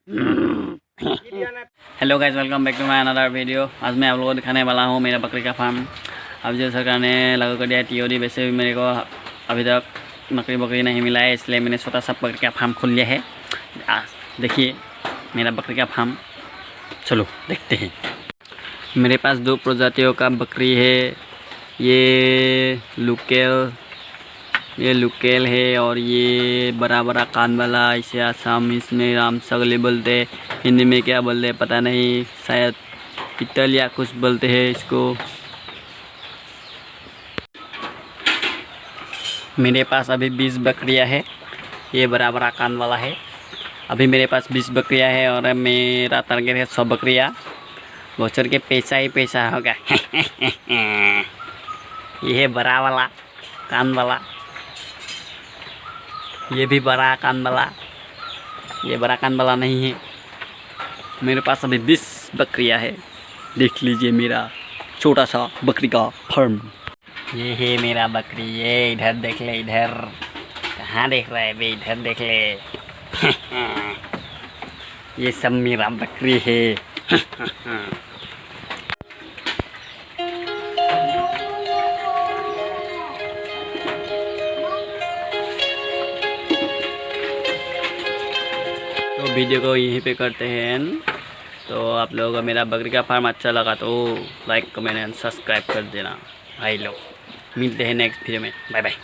Hello guys, welcome back to my another video. आज मैं आप लोगों को दिखाने वाला हूँ मेरा बकरी का फार्म। अब जो सरकार ने लागू कर दिया टीओडी, वैसे भी मेरे को अभी तक बकरी नहीं मिला है, इसलिए मैंने छोटा सा बकरी का फार्म खोल लिया है। देखिए मेरा बकरी का फार्म, चलो देखते हैं। मेरे पास दो प्रजातियों का बकरी है। ये लोकल है और ये बड़ा बड़ा कान वाला, इसे आसाम इसमें राम सगले बोलते हैं। हिंदी में क्या बोलते हैं पता नहीं, शायद पितल या कुछ बोलते हैं इसको। मेरे पास अभी 20 बकरियां है। ये बड़ा बड़ा कान वाला है। अभी मेरे पास 20 बकरियां है और मेरा टारगेट है 100 बकरियां। बचर के पैसा ही पैसा होगा। ये है बड़ा वाला कान वाला, ये भी बड़ा कान वाला, ये बड़ा कान वाला नहीं है। मेरे पास अभी 20 बकरियां है। देख लीजिए मेरा छोटा सा बकरी का फार्म। ये है मेरा बकरी, ये इधर देख ले, इधर कहाँ देख रहा है बे, इधर देख ले। ये सब मेरा बकरी है। तो वीडियो को यहीं पे करते हैं। तो आप लोगों को मेरा बकरी का फार्म अच्छा लगा तो लाइक कमेंट एंड सब्सक्राइब कर देना भाई लोग। मिलते हैं नेक्स्ट वीडियो में, बाय बाय।